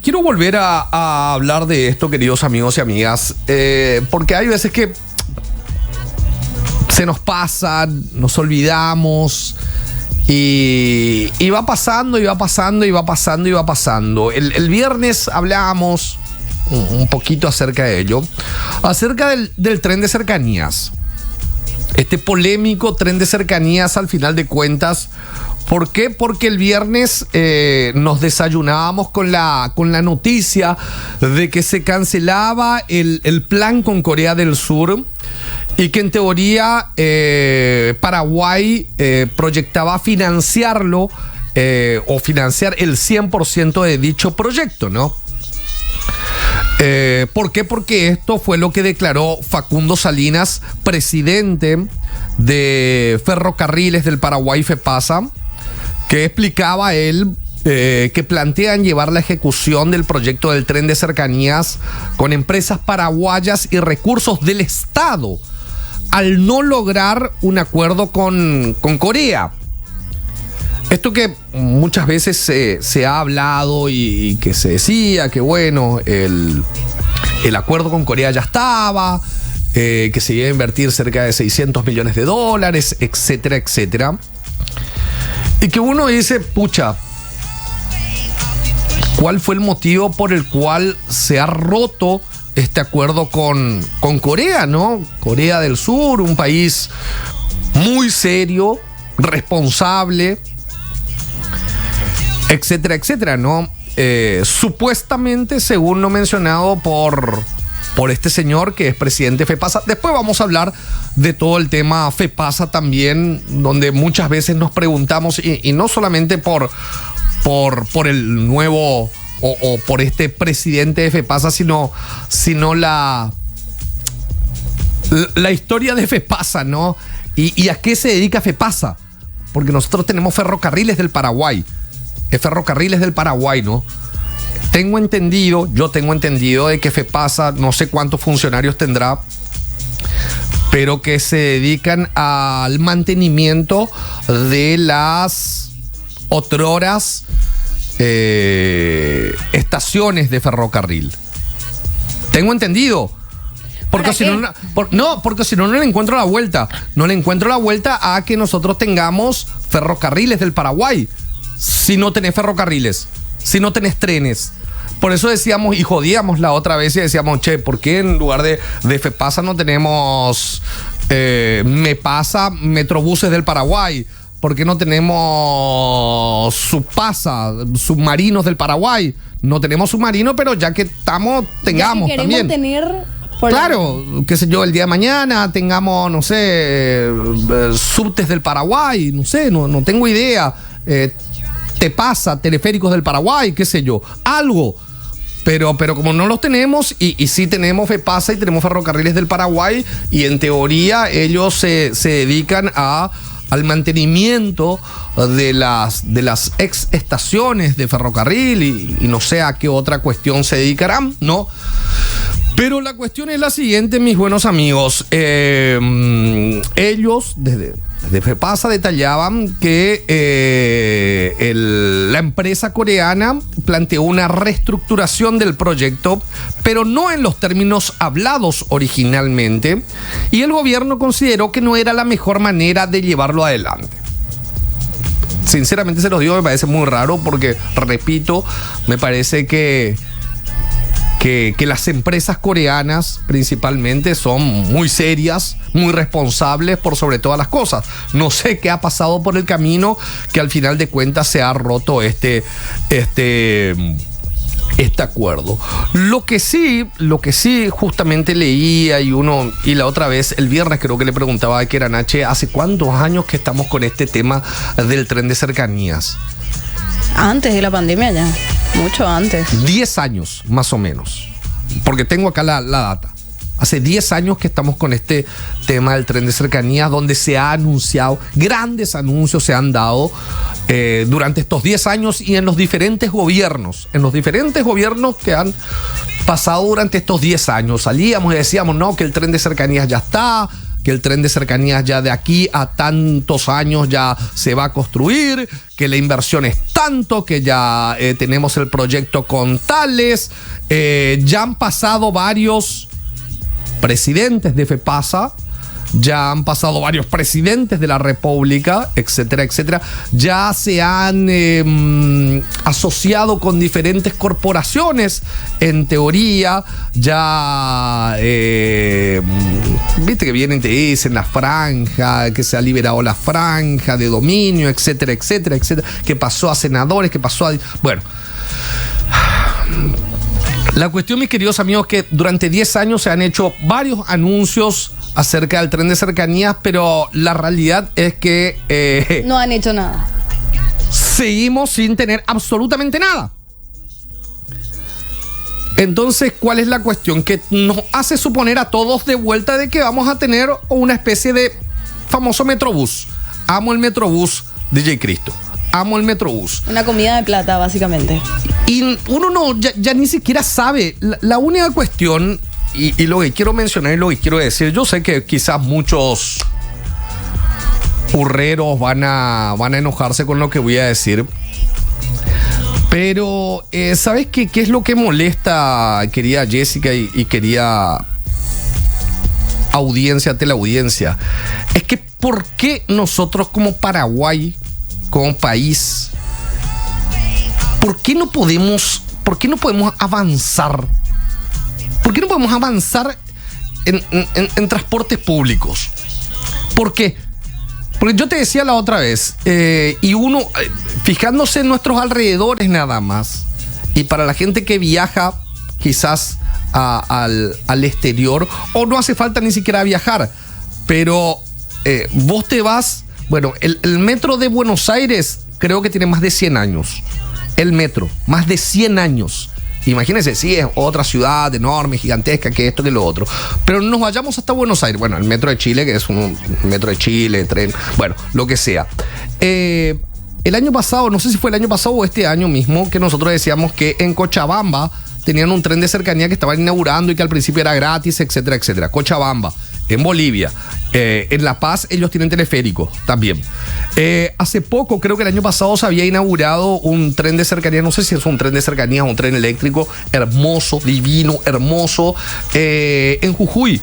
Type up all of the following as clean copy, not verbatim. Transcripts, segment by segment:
quiero volver a hablar de esto, queridos amigos y amigas, porque hay veces que se nos pasa, nos olvidamos y va pasando, y va pasando, y va pasando, y va pasando. El viernes hablábamos un poquito acerca de ello, acerca del tren de cercanías. Este polémico tren de cercanías, al final de cuentas. ¿Por qué? Porque el viernes nos desayunábamos con la noticia de que se cancelaba el plan con Corea del Sur y que en teoría Paraguay proyectaba financiarlo o financiar el 100% de dicho proyecto, ¿no? ¿Por qué? Porque esto fue lo que declaró Facundo Salinas, presidente de Ferrocarriles del Paraguay, FEPASA, que explicaba él que plantean llevar la ejecución del proyecto del tren de cercanías con empresas paraguayas y recursos del Estado al no lograr un acuerdo con Corea. Esto que muchas veces se ha hablado y que se decía que bueno, el acuerdo con Corea ya estaba, que se iba a invertir cerca de $600 millones, etcétera, etcétera. Y que uno dice, pucha, ¿cuál fue el motivo por el cual se ha roto este acuerdo con Corea, ¿no? Corea del Sur, un país muy serio, responsable, etcétera, etcétera, ¿no? Supuestamente, según lo mencionado por este señor que es presidente de FEPASA. Después vamos a hablar de todo el tema FEPASA también, donde muchas veces nos preguntamos, y no solamente por el nuevo o por este presidente de FEPASA, sino la historia de FEPASA, ¿no? Y a qué se dedica FEPASA, porque nosotros tenemos Ferrocarriles del Paraguay, Ferrocarriles del Paraguay, ¿no? Yo tengo entendido de que FEPASA, no sé cuántos funcionarios tendrá, pero que se dedican al mantenimiento de las otroras estaciones de ferrocarril. Tengo entendido. Porque si no le encuentro la vuelta. No le encuentro la vuelta a que nosotros tengamos Ferrocarriles del Paraguay. Si no tenés ferrocarriles, si no tenés trenes. Por eso decíamos y jodíamos la otra vez y decíamos, che, ¿por qué en lugar de FEPASA no tenemos MEPASA, Metrobuses del Paraguay? ¿Por qué no tenemos SUPASA, Submarinos del Paraguay? No tenemos submarinos, pero ya que tengamos también. Tener claro, qué sé yo, el día de mañana tengamos, no sé, subtes del Paraguay, no sé, no tengo idea. TEPASA, teleféricos del Paraguay, qué sé yo, algo. Pero como no los tenemos, y sí tenemos FEPASA y tenemos Ferrocarriles del Paraguay, y en teoría ellos se dedican al mantenimiento de las ex estaciones de ferrocarril y no sé a qué otra cuestión se dedicarán, ¿no? Pero la cuestión es la siguiente, mis buenos amigos. Ellos, desde FEPASA, detallaban que la empresa coreana planteó una reestructuración del proyecto, pero no en los términos hablados originalmente, y el gobierno consideró que no era la mejor manera de llevarlo adelante. Sinceramente se los digo, me parece muy raro porque, repito, me parece que las empresas coreanas principalmente son muy serias, muy responsables por sobre todas las cosas. No sé qué ha pasado por el camino que al final de cuentas se ha roto este acuerdo. Lo que sí justamente leía y la otra vez, el viernes creo que le preguntaba a Keranache, ¿hace cuántos años que estamos con este tema del tren de cercanías? Antes de la pandemia ya, mucho antes. 10 años, más o menos. Porque tengo acá la data. Hace 10 años que estamos con este tema del tren de cercanías, donde se ha anunciado, grandes anuncios se han dado durante estos 10 años y en los diferentes gobiernos que han pasado durante estos 10 años. Salíamos y decíamos, no, que el tren de cercanías ya está, que el tren de cercanías ya de aquí a tantos años ya se va a construir, que la inversión es tanto, que ya tenemos el proyecto con tales. Ya han pasado varios presidentes de FEPASA, ya han pasado varios presidentes de la República, etcétera, etcétera. Ya se han asociado con diferentes corporaciones, en teoría. Ya, viste que vienen y te dicen la franja, que se ha liberado la franja de dominio, etcétera, etcétera, etcétera. Que pasó a senadores, que pasó a... Bueno... La cuestión, mis queridos amigos, que durante 10 años se han hecho varios anuncios acerca del tren de cercanías, pero la realidad es que... no han hecho nada. Seguimos sin tener absolutamente nada. Entonces, ¿cuál es la cuestión? Que nos hace suponer a todos de vuelta de que vamos a tener una especie de famoso Metrobús. Amo el Metrobús, DJ Cristo. Amo el Metrobús. Una comida de plata, básicamente. Y uno ya ni siquiera sabe. La única cuestión, y lo que quiero mencionar y lo que quiero decir, yo sé que quizás muchos hurreros van a enojarse con lo que voy a decir. Pero, ¿sabes qué es lo que molesta, querida Jessica y querida audiencia, teleaudiencia? Es que ¿por qué nosotros como Paraguay, como país, ¿por qué no podemos avanzar? ¿Por qué no podemos avanzar en transportes públicos? ¿Por qué? Porque yo te decía la otra vez, y uno, fijándose en nuestros alrededores nada más, y para la gente que viaja quizás al exterior, o no hace falta ni siquiera viajar, pero vos te vas... Bueno, el metro de Buenos Aires creo que tiene más de 100 años. El metro, más de 100 años. Imagínense, sí, es otra ciudad enorme, gigantesca, que esto, que lo otro. Pero nos vayamos hasta Buenos Aires. Bueno, el metro de Chile, que es un metro de Chile, tren, bueno, lo que sea. El año pasado, no sé si fue el año pasado o este año mismo, que nosotros decíamos que en Cochabamba tenían un tren de cercanía que estaban inaugurando y que al principio era gratis, etcétera, etcétera. Cochabamba, en Bolivia. En La Paz ellos tienen teleférico también. Hace poco, creo que el año pasado, se había inaugurado un tren de cercanía, no sé si es un tren de cercanía o un tren eléctrico, hermoso, divino, hermoso, en Jujuy.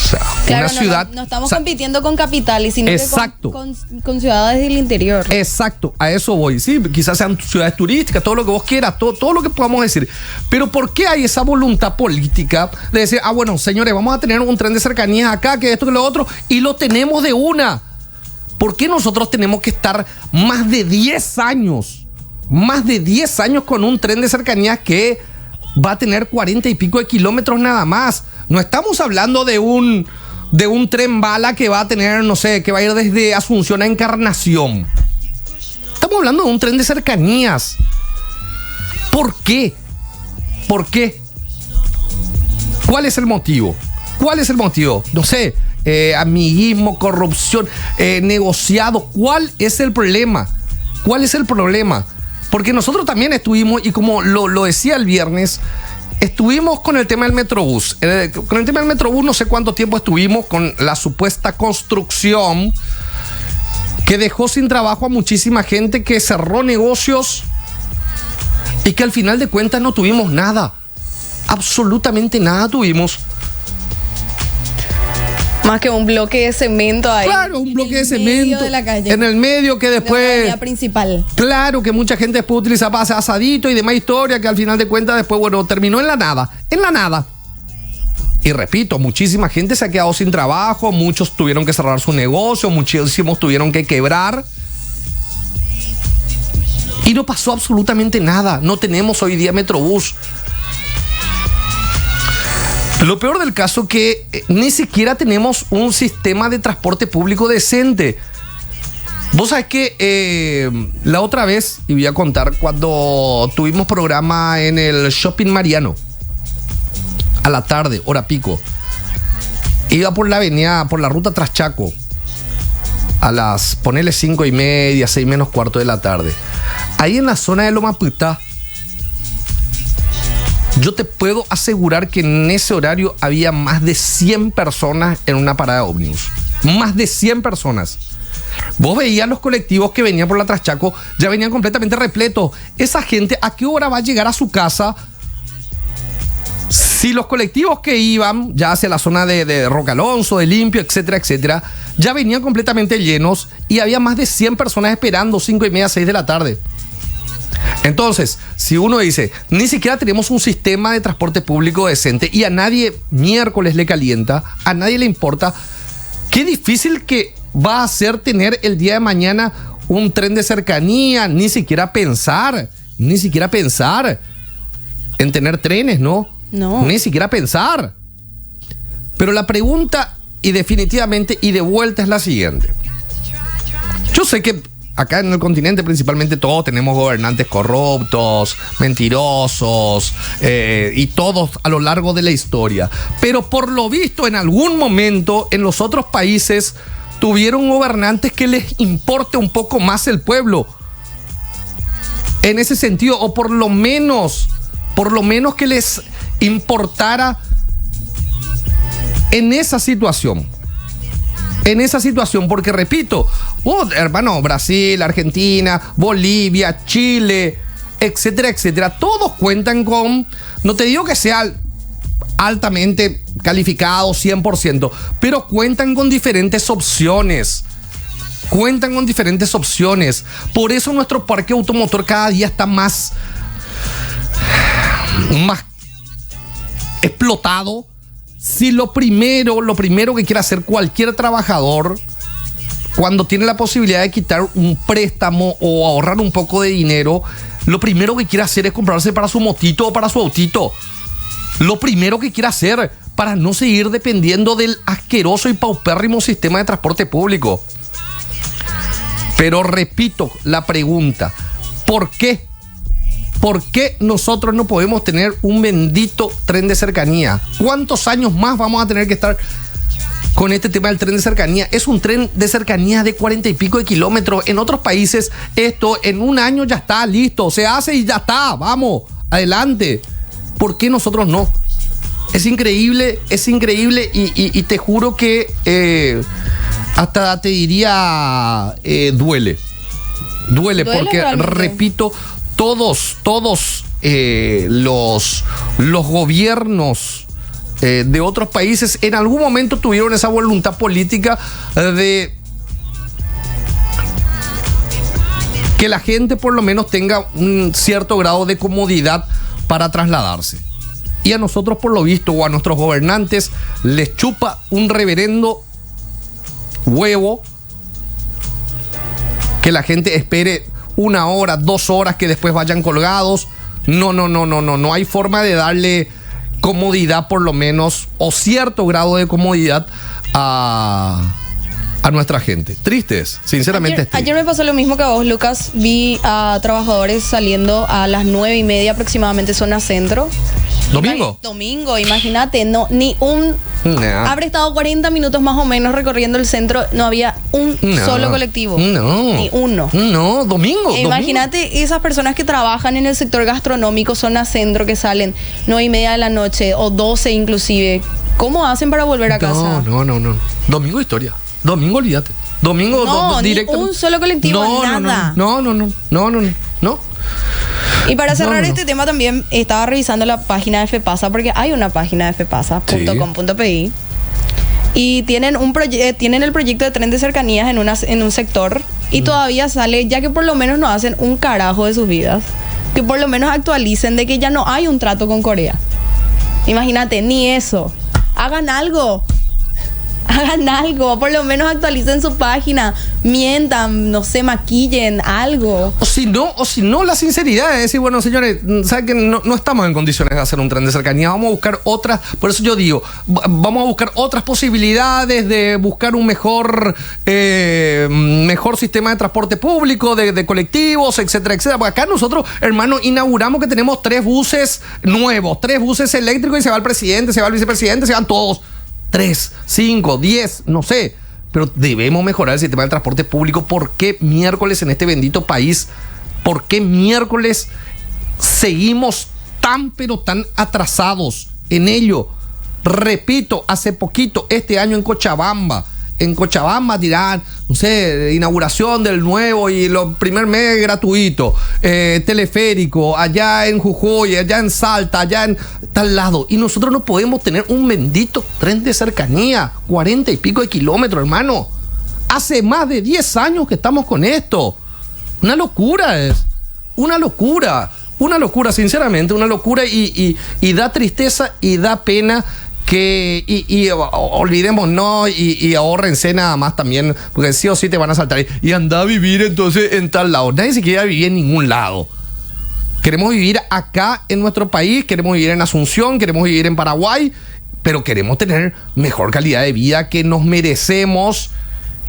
O sea, claro, una ciudad... No estamos compitiendo con capitales, sino exacto. que con ciudades del interior. Exacto, a eso voy. Sí, quizás sean ciudades turísticas, todo lo que vos quieras, todo lo que podamos decir. Pero ¿por qué hay esa voluntad política de decir, bueno, señores, vamos a tener un tren de cercanías acá, que esto, que lo otro, y lo tenemos de una? ¿Por qué nosotros tenemos que estar más de 10 años con un tren de cercanías que va a tener 40 y pico de kilómetros nada más? No estamos hablando de un tren bala que va a tener, no sé, que va a ir desde Asunción a Encarnación. Estamos hablando de un tren de cercanías. ¿Por qué? ¿Por qué? ¿Cuál es el motivo? No sé, amiguismo, corrupción, negociado. ¿Cuál es el problema? Porque nosotros también estuvimos, y como lo decía el viernes, estuvimos con el tema del Metrobús. Con el tema del Metrobús no sé cuánto tiempo estuvimos con la supuesta construcción que dejó sin trabajo a muchísima gente, que cerró negocios y que al final de cuentas no tuvimos nada. Absolutamente nada tuvimos. Más que un bloque de cemento ahí. Claro, un bloque de cemento de la calle, en el medio, que después... la principal. Claro, que mucha gente después utiliza para hacer asadito y demás historia, que al final de cuentas después, bueno, terminó en la nada. Y repito, muchísima gente se ha quedado sin trabajo, muchos tuvieron que cerrar su negocio, muchísimos tuvieron que quebrar. Y no pasó absolutamente nada. No tenemos hoy día Metrobús. Lo peor del caso es que ni siquiera tenemos un sistema de transporte público decente. Vos sabés que la otra vez, y voy a contar, cuando tuvimos programa en el Shopping Mariano, a la tarde, hora pico, iba por la avenida, por la ruta Traschaco, a las, ponele 5:30, 6 menos cuarto de la tarde. Ahí en la zona de Loma Putá, Yo te puedo asegurar que en ese horario había más de 100 personas en una parada de ómnibus. Más de 100 personas. Vos veías los colectivos que venían por la Traschaco, ya venían completamente repletos. Esa gente, ¿a qué hora va a llegar a su casa? Si los colectivos que iban ya hacia la zona de Roque Alonso, de Limpio, etcétera, etcétera, ya venían completamente llenos y había más de 100 personas esperando 5:30, 6 de la tarde. Entonces, si uno dice, ni siquiera tenemos un sistema de transporte público decente y a nadie miércoles le calienta, a nadie le importa, qué difícil que va a ser tener el día de mañana un tren de cercanía, ni siquiera pensar en tener trenes, ¿no? No. Ni siquiera pensar. Pero la pregunta, y definitivamente, y de vuelta, es la siguiente. Yo sé que acá en el continente principalmente todos tenemos gobernantes corruptos, mentirosos, y todos a lo largo de la historia. Pero por lo visto, en algún momento, en los otros países, tuvieron gobernantes que les importe un poco más el pueblo. En ese sentido, o por lo menos que les importara en esa situación. Porque repito, hermano, Brasil, Argentina, Bolivia, Chile, etcétera, etcétera, todos cuentan con, no te digo que sea altamente calificado 100%, pero cuentan con diferentes opciones. Por eso nuestro parque automotor cada día está más explotado. Si lo primero que quiere hacer cualquier trabajador cuando tiene la posibilidad de quitar un préstamo o ahorrar un poco de dinero, lo primero que quiere hacer es comprarse para su motito o para su autito. Lo primero que quiere hacer para no seguir dependiendo del asqueroso y paupérrimo sistema de transporte público. Pero repito la pregunta, ¿por qué? ¿Por qué nosotros no podemos tener un bendito tren de cercanía? ¿Cuántos años más vamos a tener que estar con este tema del tren de cercanía? Es un tren de cercanía de 40 y pico de kilómetros. En otros países esto en un año ya está listo. Se hace y ya está. Vamos, adelante. ¿Por qué nosotros no? Es increíble y te juro que hasta te diría duele porque realmente. repito, todos los gobiernos de otros países en algún momento tuvieron esa voluntad política de que la gente por lo menos tenga un cierto grado de comodidad para trasladarse. Y a nosotros, por lo visto, o a nuestros gobernantes, les chupa un reverendo huevo que la gente espere 1 hora, 2 horas, que después vayan colgados. No hay forma de darle comodidad, por lo menos, o cierto grado de comodidad a nuestra gente. Tristes, sinceramente. Ayer me pasó lo mismo que a vos, Lucas. Vi a trabajadores saliendo a las 9:30 aproximadamente, zona centro. ¿Domingo? Imagínate, habré estado 40 minutos más o menos recorriendo el centro, no había un solo colectivo. Ni uno. Domingo. Imagínate esas personas que trabajan en el sector gastronómico, zona centro, que salen 9:30 de la noche o 12 inclusive. ¿Cómo hacen para volver a casa? No. Domingo historia. Domingo, olvídate. Domingo directo. Ni un solo colectivo, nada. No. Y para cerrar este tema también estaba revisando la página de FEPASA, porque hay una página de fepasa.com.pi y tienen el proyecto de tren de cercanías en un sector y todavía sale, ya que por lo menos no hacen un carajo de sus vidas, que por lo menos actualicen de que ya no hay un trato con Corea. Imagínate, ni eso. Hagan algo, por lo menos actualicen su página, mientan, no sé, maquillen algo. O si no, la sinceridad es decir, bueno, señores, saben que no estamos en condiciones de hacer un tren de cercanía, vamos a buscar otras, por eso yo digo, vamos a buscar otras posibilidades de buscar un mejor sistema de transporte público, de colectivos, etcétera, etcétera. Porque acá nosotros, hermano, inauguramos que tenemos 3 buses nuevos, 3 buses eléctricos, y se va el presidente, se va el vicepresidente, se van todos. 3, 5, 10, no sé. Pero debemos mejorar el sistema de transporte público. ¿Por qué miércoles en este bendito país? ¿Por qué miércoles seguimos tan, pero tan atrasados en ello. Repito, hace poquito, este año en Cochabamba dirán, no sé, inauguración del nuevo y los primer mes gratuito, teleférico, allá en Jujuy, allá en Salta, allá en tal lado. Y nosotros no podemos tener un bendito tren de cercanía, 40 y pico de kilómetros, hermano. Hace más de 10 años que estamos con esto. Una locura es. Una locura, sinceramente, una locura y da tristeza y da pena que olvidemos, ¿no? Y ahórrense nada más también, porque sí o sí te van a saltar y anda a vivir entonces en tal lado. Nadie se quiere vivir en ningún lado. Queremos vivir acá en nuestro país, queremos vivir en Asunción, queremos vivir en Paraguay, pero queremos tener mejor calidad de vida que nos merecemos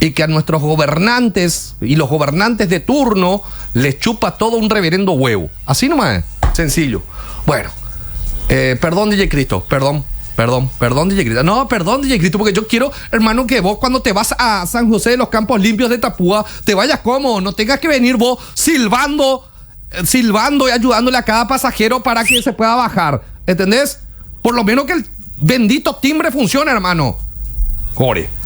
y que a nuestros gobernantes y los gobernantes de turno les chupa todo un reverendo huevo. Así nomás, sencillo. Bueno, perdón DJ Cristo, perdón DJ Cristo. No, perdón DJ Cristo, porque yo quiero, hermano, que vos cuando te vas a San José de los Campos Limpios de Tapúa, te vayas cómodo, no tengas que venir vos silbando y ayudándole a cada pasajero para que se pueda bajar, ¿entendés? Por lo menos que el bendito timbre funcione, hermano. Core.